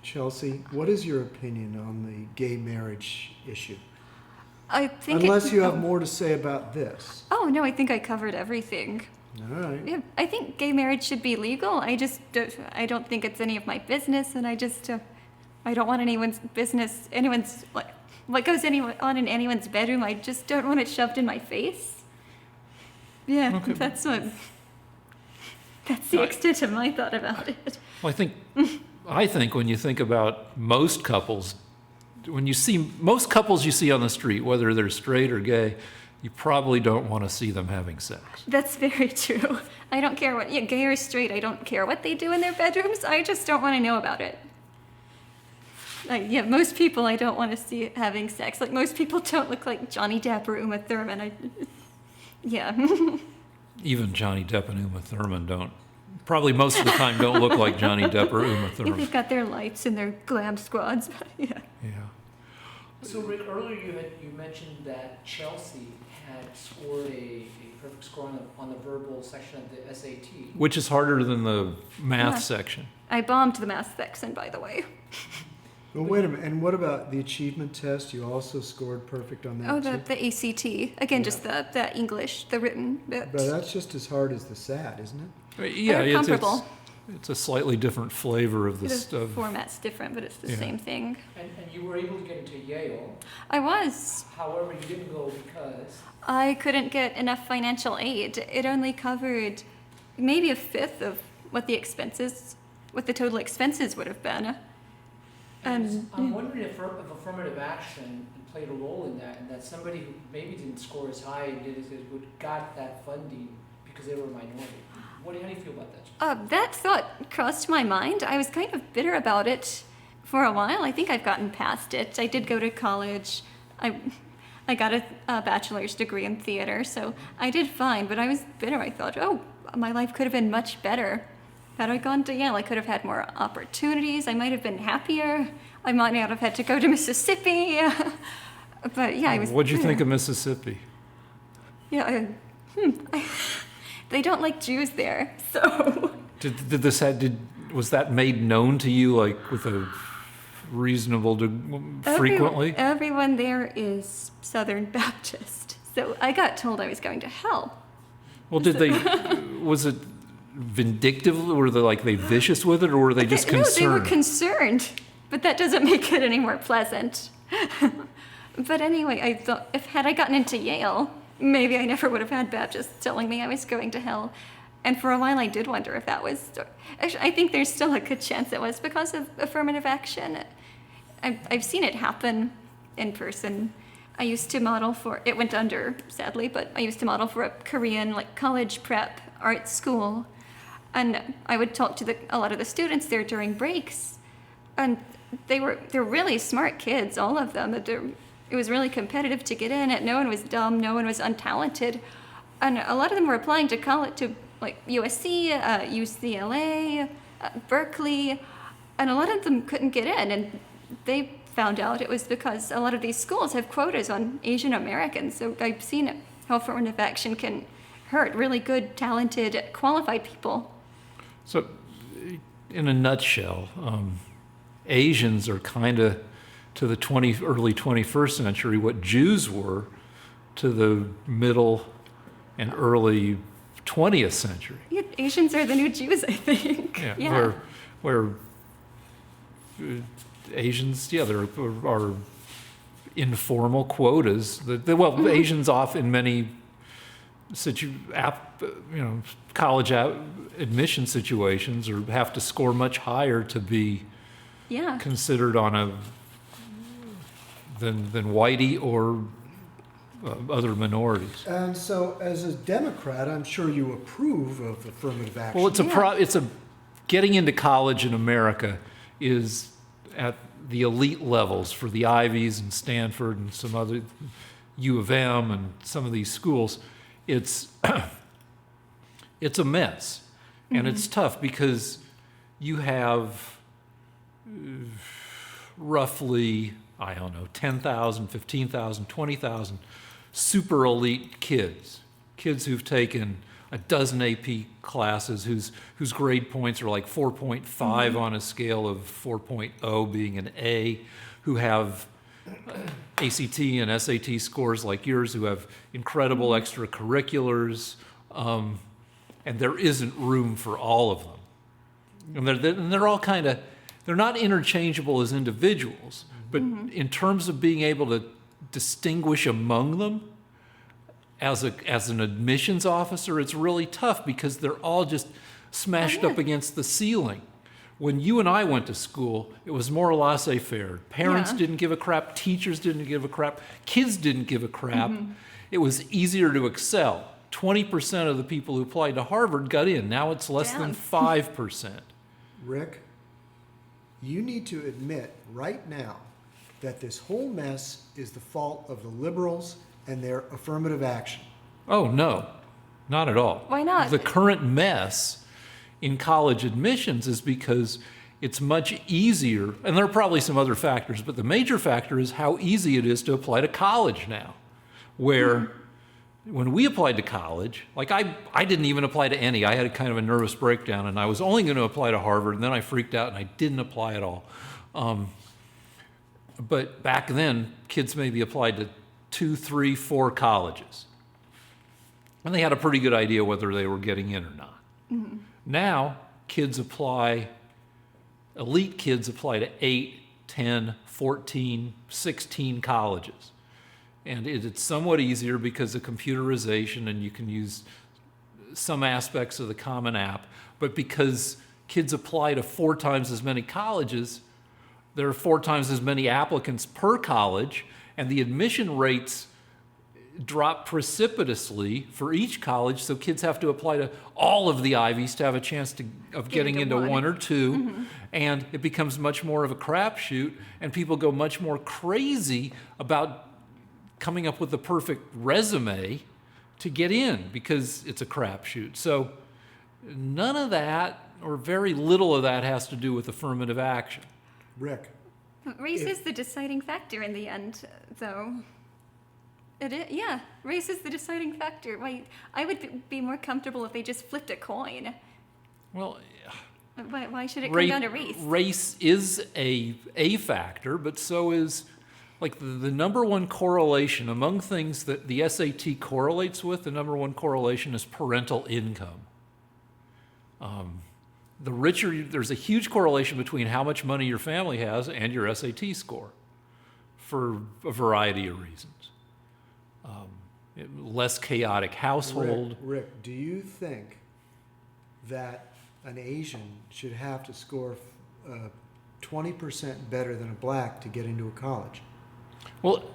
Chelsea, what is your opinion on the gay marriage issue? I think Unless you have more to say about this. Oh, no, I think I covered everything. All right. Yeah, I think gay marriage should be legal. I don't think it's any of my business, and I don't want anyone's business, what goes on in anyone's bedroom. I just don't want it shoved in my face. Yeah, Okay. that's the extent of my thought about it. Well, I think when you think about most couples, when you see most couples you see on the street, whether they're straight or gay, you probably don't want to see them having sex. That's very true. I don't care gay or straight, I don't care what they do in their bedrooms. I just don't want to know about it. Most people I don't want to see having sex. Like, most people don't look like Johnny Depp or Uma Thurman. Even Johnny Depp and Uma Thurman probably most of the time don't look like Johnny Depp or Uma Thurman. They've got their lights and their glam squads. Yeah. So Rick, earlier you mentioned that Chelsea had scored a perfect score on the verbal section of the SAT. Which is harder than the math section. I bombed the math section, by the way. Well, wait a minute. And what about the achievement test? You also scored perfect on that too? The ACT. Again, just the English, the written bit. But that's just as hard as the SAT, isn't it? Yeah, They're comparable. It's a slightly different flavor of the stuff. The format's different, but it's the same thing. And you were able to get into Yale. I was. However, you didn't go because I couldn't get enough financial aid. It only covered maybe a fifth of what the total expenses would have been. I'm wondering if affirmative action played a role in that, and that somebody who maybe didn't score as high got that funding because they were a minority. How do you feel about that? That thought crossed my mind. I was kind of bitter about it for a while. I think I've gotten past it. I did go to college. I got a bachelor's degree in theater, so I did fine, but I was bitter. I thought, my life could have been much better. Had I gone to Yale, I could have had more opportunities. I might have been happier. I might not have had to go to Mississippi. But yeah, I was. What'd you think of Mississippi? Yeah, they don't like Jews there, so. Was that made known to you, like, with a reasonable frequently? Everyone there is Southern Baptist, so I got told I was going to hell. Well, was it vindictive? Were they vicious with it, or were they just concerned? No, they were concerned, but that doesn't make it any more pleasant. But anyway, I thought had I gotten into Yale, maybe I never would have had Baptists telling me I was going to hell. And for a while, I did wonder if that was. Actually, I think there's still a good chance it was because of affirmative action. I've seen it happen in person. I used to model for. It went under, sadly, but I used to model for a Korean college prep art school. And I would talk to a lot of the students there during breaks, and they're really smart kids, all of them. It was really competitive to get in. No one was dumb, no one was untalented, and a lot of them were applying to college, to USC, UCLA, Berkeley, and a lot of them couldn't get in. And they found out it was because a lot of these schools have quotas on Asian Americans. So I've seen how affirmative action can hurt really good, talented, qualified people. So, in a nutshell, Asians are kind of, to the early 21st century, what Jews were to the middle and early 20th century. Yeah, Asians are the new Jews, I think. Yeah. Where Asians, there are informal quotas. Asians off in many college admission situations, or have to score much higher to be considered than whitey or other minorities. And so, as a Democrat, I'm sure you approve of affirmative action. Well, getting into college in America is at the elite levels for the Ivies and Stanford and some other U of M and some of these schools. It's a mess, and it's tough because you have roughly, 10,000, 15,000, 20,000 super elite kids who've taken a dozen AP classes whose grade points are like 4.5 on a scale of 4.0 being an A, who have ACT and SAT scores like yours, who have incredible extracurriculars, and there isn't room for all of them. And they're all kind of, they're not interchangeable as individuals, but in terms of being able to distinguish among them, as an admissions officer, it's really tough because they're all just smashed up against the ceiling. When you and I went to school, it was more laissez-faire. Parents didn't give a crap, teachers didn't give a crap, kids didn't give a crap. It was easier to excel. 20% of the people who applied to Harvard got in. Now it's less than 5%. Rick, you need to admit right now that this whole mess is the fault of the liberals and their affirmative action. Oh, no, not at all. Why not? The current mess in college admissions is because it's much easier, and there are probably some other factors, but the major factor is how easy it is to apply to college now. Where when we applied to college, like I didn't even apply to any. I had a kind of a nervous breakdown, and I was only going to apply to Harvard, and then I freaked out and I didn't apply at all. But back then, kids maybe applied to 2, 3, 4 colleges. And they had a pretty good idea whether they were getting in or not. Now, elite kids apply to 8, 10, 14, 16 colleges. And it's somewhat easier because of computerization and you can use some aspects of the Common App. But because kids apply to 4 times as many colleges, there are 4 times as many applicants per college, and the admission rates drop precipitously for each college, so kids have to apply to all of the Ivies to have a chance of getting into one or two, and it becomes much more of a crapshoot, and people go much more crazy about coming up with the perfect resume to get in because it's a crapshoot. So none of that, or very little of that, has to do with affirmative action. Rick. Race is the deciding factor in the end, though. It is, yeah, race is the deciding factor. I would be more comfortable if they just flipped a coin. Well, why should it come down to race? Race is a factor, but so is, like, the number one correlation among things that the SAT correlates with, the number one correlation is parental income. The richer, there's a huge correlation between how much money your family has and your SAT score for a variety of reasons. Less chaotic household. Rick, do you think that an Asian should have to score 20% better than a black to get into a college? Well,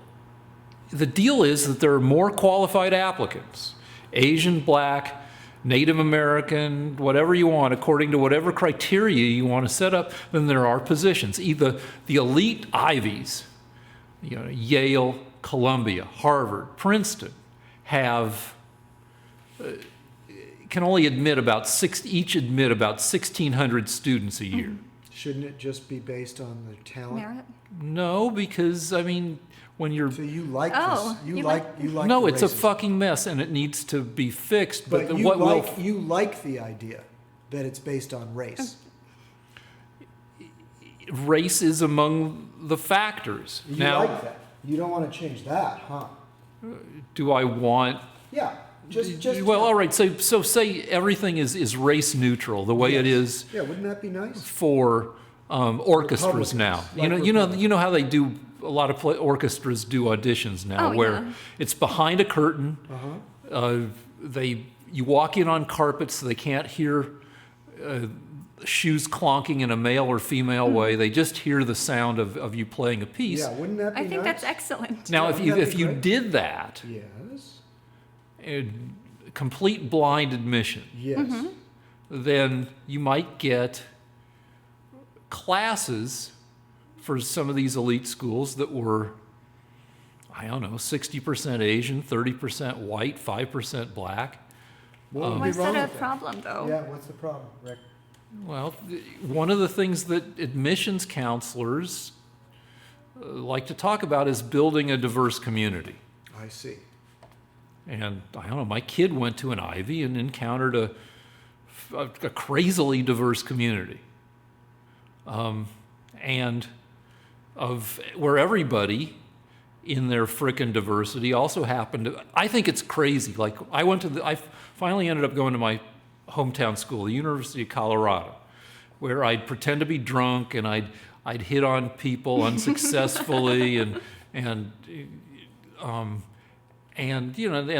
the deal is that there are more qualified applicants. Asian, black, Native American, whatever you want, according to whatever criteria you want to set up, then there are positions. Either the elite Ivies, Yale, Columbia, Harvard, Princeton, can only admit each admit about 1,600 students a year. Shouldn't it just be based on their talent? Merit? No, because when you're So you like Oh, this? You you like no, the it's a racism. fucking mess and it needs to be fixed. But But you what will you like the idea that it's based on race. race is among the factors. You Now, like that. You don't want to change that, huh? do I want? Yeah. Just Well, all right. So say everything is race neutral, the way it is Yeah, wouldn't that be nice? for orchestras now. Republicans. You know how they do. A lot of orchestras do auditions now, Oh, where yeah. it's behind a curtain. Uh-huh. You walk in on carpet, so they can't hear shoes clonking in a male or female way. They just hear the sound of you playing a piece. Yeah, wouldn't that be I think nice? that's excellent. Now, Wouldn't that if be you great? did that, Yes. complete blind admission, Yes. then you might get classes for some of these elite schools that were, I don't know, 60% Asian, 30% white, 5% black. What would Why be is wrong that a with problem, though? Yeah, what's the problem, Rick? Well, one of the things that admissions counselors like to talk about is building a diverse community. I see. And I don't know, my kid went to an Ivy and encountered a crazily diverse community. And of where everybody in their frickin' diversity also happened to, I think it's crazy. Like I finally ended up going to my hometown school, the University of Colorado, where I'd pretend to be drunk and I'd hit on people unsuccessfully and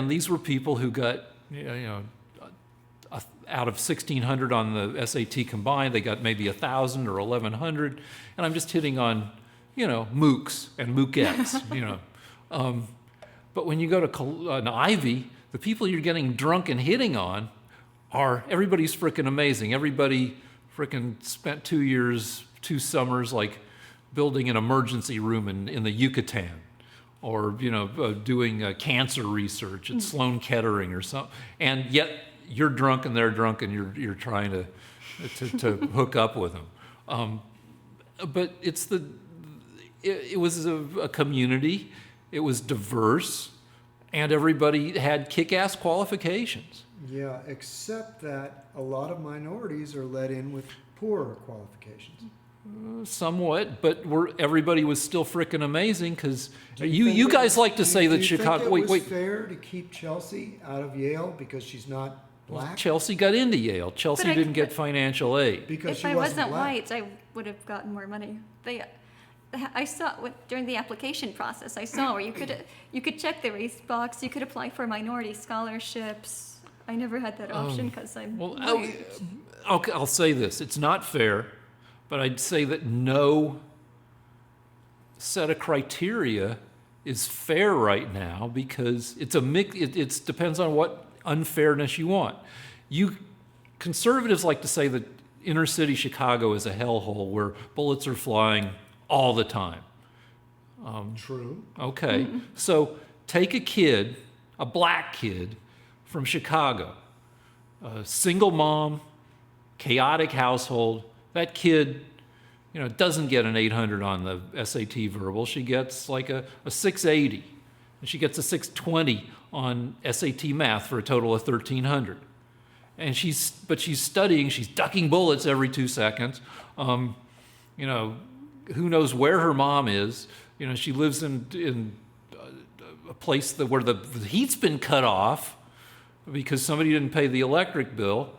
these were people who got, out of 1,600 on the SAT combined, they got maybe 1,000 or 1,100, and I'm just hitting on, mooks and mookettes, But when you go to an Ivy, the people you're getting drunk and hitting on everybody's frickin' amazing. Everybody frickin' spent 2 summers, like building an emergency room in the Yucatan, or doing cancer research at Sloan Kettering or something, and yet you're drunk and they're drunk and you're trying to hook up with them. But it was a community. It was diverse, and everybody had kick-ass qualifications. Yeah, except that a lot of minorities are let in with poorer qualifications. Somewhat, but everybody was still frickin' amazing, because you guys like to say that Chicago. Do you think it was fair to keep Chelsea out of Yale because she's not black? Chelsea got into Yale. Chelsea didn't get financial aid. Because If she I wasn't black. white, I would have gotten more money. I saw during the application process. I saw where you could check the race box. You could apply for minority scholarships. I never had that option because I'm white. I'll say this: it's not fair, but I'd say that no set of criteria is fair right now, because it's a mix. It depends on what unfairness you want. Conservatives like to say that inner city Chicago is a hellhole where bullets are flying all the time. True. Okay, so take a black kid from Chicago, a single mom, chaotic household. That kid, doesn't get an 800 on the SAT verbal. She gets like a 680, and she gets a 620 on SAT math for a total of 1,300. And she's studying. She's ducking bullets every 2 seconds. Who knows where her mom is? She lives in a place where the heat's been cut off because somebody didn't pay the electric bill.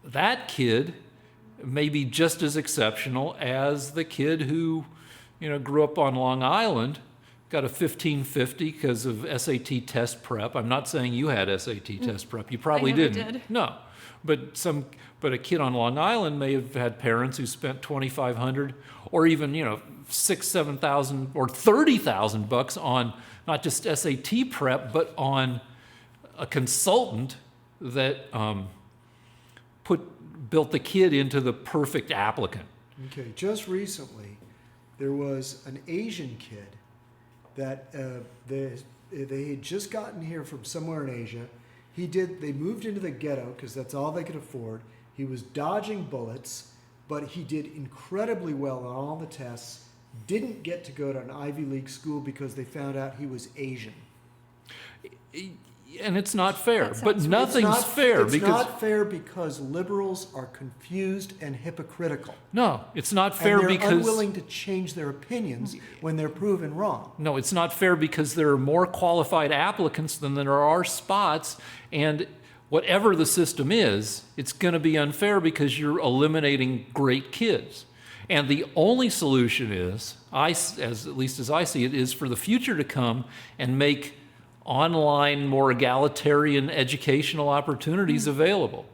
That kid may be just as exceptional as the kid who, grew up on Long Island, got a 1550 because of SAT test prep. I'm not saying you had SAT test prep. You probably I never didn't. did. No, but a kid on Long Island may have had parents who spent $2,500 or even $6,000, $7,000 or $30,000 on not just SAT prep, but on a consultant that built the kid into the perfect applicant. Okay, just recently, there was an Asian kid that they had just gotten here from somewhere in Asia. They moved into the ghetto because that's all they could afford. He was dodging bullets, but he did incredibly well on all the tests. Didn't get to go to an Ivy League school because they found out he was Asian. And it's not fair, That but sounds nothing's fair It's because not fair because liberals are confused and hypocritical. no, it's not fair and they're because unwilling to change their opinions when they're proven wrong. no, it's not fair because there are more qualified applicants than there are spots, and whatever the system is, it's going to be unfair because you're eliminating great kids. And the only solution is, at least as I see it, is for the future to come and make online, more egalitarian educational opportunities available.